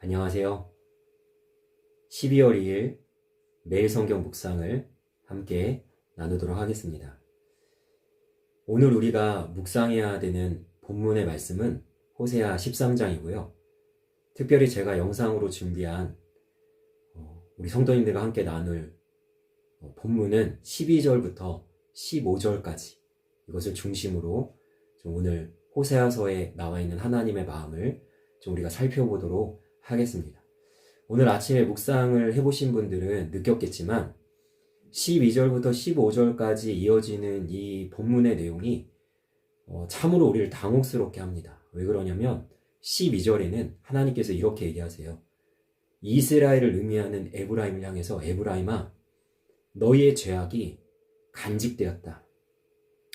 안녕하세요. 12월 2일 매일 성경 묵상을 함께 나누도록 하겠습니다. 오늘 우리가 묵상해야 되는 본문의 말씀은 호세아 13장이고요. 특별히 제가 영상으로 준비한 우리 성도님들과 함께 나눌 본문은 12절부터 15절까지 이것을 중심으로 좀 오늘 호세아서에 나와 있는 하나님의 마음을 좀 우리가 살펴보도록 하겠습니다. 오늘 아침에 묵상을 해보신 분들은 느꼈겠지만 12절부터 15절까지 이어지는 이 본문의 내용이 참으로 우리를 당혹스럽게 합니다. 왜 그러냐면 12절에는 하나님께서 이렇게 얘기하세요. 이스라엘을 의미하는 에브라임을 향해서 에브라임아 너희의 죄악이 간직되었다.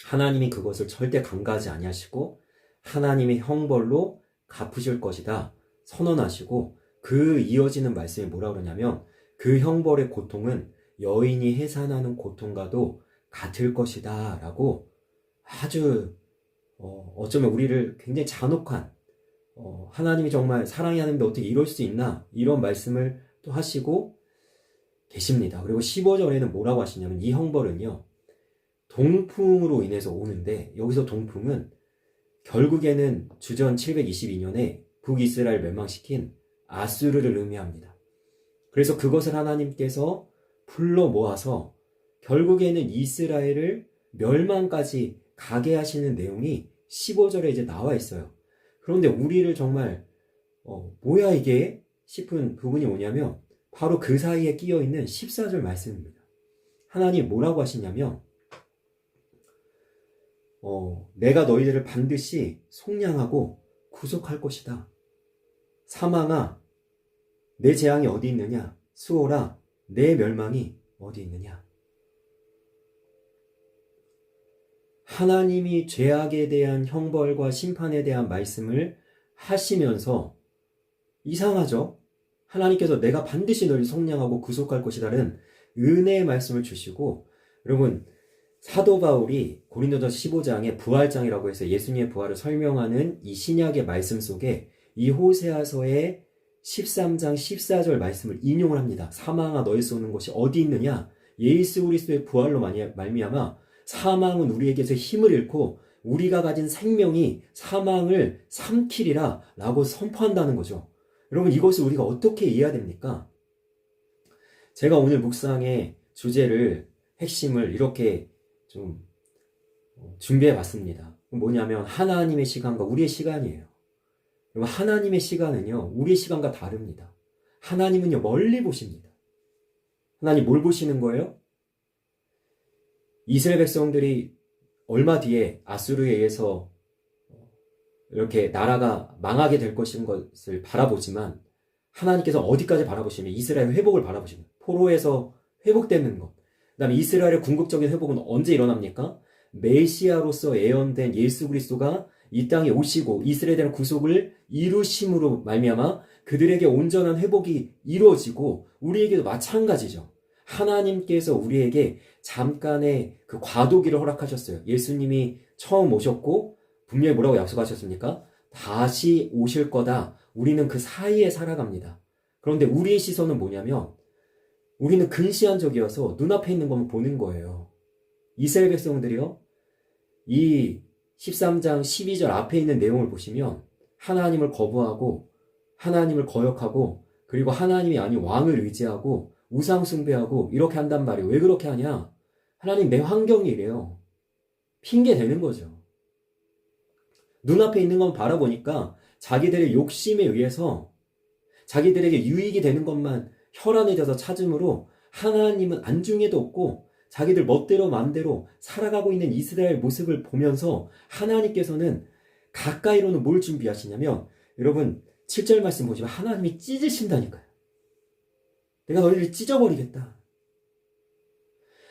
하나님이 그것을 절대 간과하지 아니하시고 하나님의 형벌로 갚으실 것이다 선언하시고 그 이어지는 말씀이 뭐라 그러냐면 그 형벌의 고통은 여인이 해산하는 고통과도 같을 것이다 라고 아주 어쩌면 우리를 굉장히 잔혹한 하나님이 정말 사랑이 하는데 어떻게 이럴 수 있나 이런 말씀을 또 하시고 계십니다. 그리고 15절에는 뭐라고 하시냐면 이 형벌은요 동풍으로 인해서 오는데 여기서 동풍은 결국에는 주전 722년에 북이스라엘 멸망시킨 아수르를 의미합니다. 그래서 그것을 하나님께서 불러 모아서 결국에는 이스라엘을 멸망까지 가게 하시는 내용이 15절에 이제 나와 있어요. 그런데 우리를 정말 뭐야 이게 싶은 부분이 뭐냐면 바로 그 사이에 끼어 있는 14절 말씀입니다. 하나님 뭐라고 하시냐면 내가 너희들을 반드시 속량하고 구속할 것이다. 사망아 내 재앙이 어디 있느냐? 수호라 내 멸망이 어디 있느냐? 하나님이 죄악에 대한 형벌과 심판에 대한 말씀을 하시면서 이상하죠? 하나님께서 내가 반드시 너를 속량하고 구속할 것이라는 은혜의 말씀을 주시고 여러분 사도 바울이 고린도전서 15장의 부활장이라고 해서 예수님의 부활을 설명하는 이 신약의 말씀 속에 이 호세아서의 13장 14절 말씀을 인용을 합니다. 사망아 너희 쏘는 곳이 어디 있느냐? 예수 그리스도의 부활로 말미암아 사망은 우리에게서 힘을 잃고 우리가 가진 생명이 사망을 삼키리라 라고 선포한다는 거죠. 여러분 이것을 우리가 어떻게 이해해야 됩니까? 제가 오늘 묵상의 주제를 핵심을 이렇게 좀 준비해 봤습니다. 뭐냐면 하나님의 시간과 우리의 시간이에요. 여러분 하나님의 시간은요 우리의 시간과 다릅니다. 하나님은요 멀리 보십니다. 하나님 뭘 보시는 거예요? 이스라엘 백성들이 얼마 뒤에 아수르에 의해서 이렇게 나라가 망하게 될 것인 것을 바라보지만 하나님께서 어디까지 바라보시면 이스라엘 회복을 바라보십니다. 포로에서 회복되는 것. 그 다음에 이스라엘의 궁극적인 회복은 언제 일어납니까? 메시아로서 예언된 예수 그리스도가 이 땅에 오시고 이스라엘의 구속을 이루심으로 말미암아 그들에게 온전한 회복이 이루어지고 우리에게도 마찬가지죠. 하나님께서 우리에게 잠깐의 그 과도기를 허락하셨어요. 예수님이 처음 오셨고 분명히 뭐라고 약속하셨습니까? 다시 오실 거다. 우리는 그 사이에 살아갑니다. 그런데 우리의 시선은 뭐냐면 우리는 근시안적이어서 눈앞에 있는 것만 보는 거예요. 이스라엘 백성들이요. 이 13장 12절 앞에 있는 내용을 보시면 하나님을 거부하고 하나님을 거역하고 그리고 하나님이 아닌 왕을 의지하고 우상 숭배하고 이렇게 한단 말이에요. 왜 그렇게 하냐? 하나님 내 환경이 이래요. 핑계 대는 거죠. 눈앞에 있는 건 바라보니까 자기들의 욕심에 의해서 자기들에게 유익이 되는 것만 혈안에 져서 찾음으로 하나님은 안중에도 없고 자기들 멋대로 마음대로 살아가고 있는 이스라엘 모습을 보면서 하나님께서는 가까이로는 뭘 준비하시냐면 여러분 7절 말씀 보시면 하나님이 찢으신다니까요. 내가 너희를 찢어버리겠다.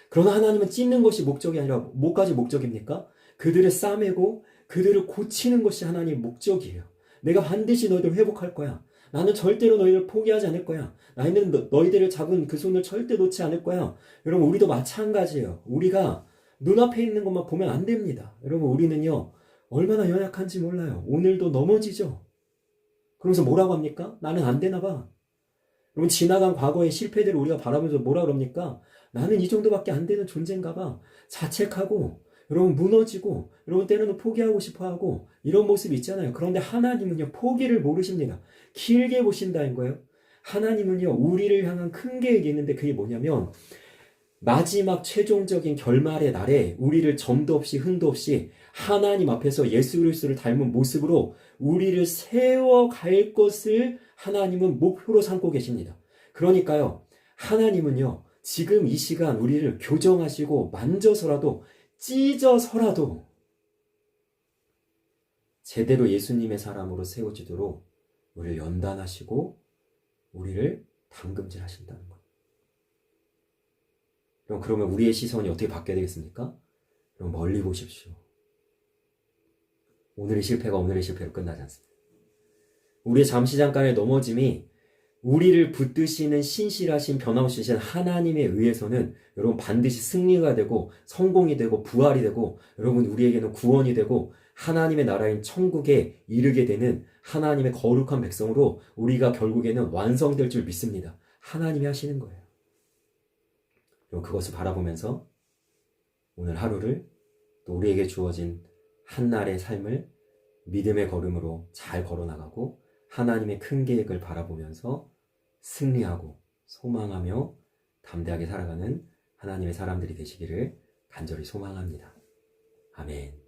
그러나 하나님은 찢는 것이 목적이 아니라 뭐까지 목적입니까? 그들을 싸매고 그들을 고치는 것이 하나님의 목적이에요. 내가 반드시 너희를 회복할 거야. 나는 절대로 너희를 포기하지 않을 거야. 나는 너희들을 잡은 그 손을 절대 놓지 않을 거야. 여러분 우리도 마찬가지예요. 우리가 눈앞에 있는 것만 보면 안 됩니다. 여러분 우리는요 얼마나 연약한지 몰라요. 오늘도 넘어지죠. 그러면서 뭐라고 합니까? 나는 안 되나 봐. 여러분, 지나간 과거의 실패들을 우리가 바라보면서 뭐라 그럽니까? 나는 이 정도밖에 안 되는 존재인가 봐. 자책하고, 여러분, 무너지고, 여러분, 때로는 포기하고 싶어 하고, 이런 모습이 있잖아요. 그런데 하나님은요, 포기를 모르십니다. 길게 보신다는 거예요. 하나님은요, 우리를 향한 큰 계획이 있는데 그게 뭐냐면, 마지막 최종적인 결말의 날에 우리를 점도 없이 흠도 없이 하나님 앞에서 예수 그리스도를 닮은 모습으로 우리를 세워갈 것을 하나님은 목표로 삼고 계십니다. 그러니까요, 하나님은요, 지금 이 시간 우리를 교정하시고 만져서라도 찢어서라도 제대로 예수님의 사람으로 세워지도록 우리를 연단하시고 우리를 담금질 하신다는 거예요. 그러면 우리의 시선이 어떻게 바뀌어야 되겠습니까? 그럼 멀리 보십시오. 오늘의 실패가 오늘의 실패로 끝나지 않습니다. 우리의 잠시 잠깐의 넘어짐이 우리를 붙드시는 신실하신 변함없으신 하나님에 의해서는 여러분 반드시 승리가 되고 성공이 되고 부활이 되고 여러분 우리에게는 구원이 되고 하나님의 나라인 천국에 이르게 되는 하나님의 거룩한 백성으로 우리가 결국에는 완성될 줄 믿습니다. 하나님이 하시는 거예요. 그것을 바라보면서 오늘 하루를 또 우리에게 주어진 한날의 삶을 믿음의 걸음으로 잘 걸어나가고 하나님의 큰 계획을 바라보면서 승리하고 소망하며 담대하게 살아가는 하나님의 사람들이 되시기를 간절히 소망합니다. 아멘.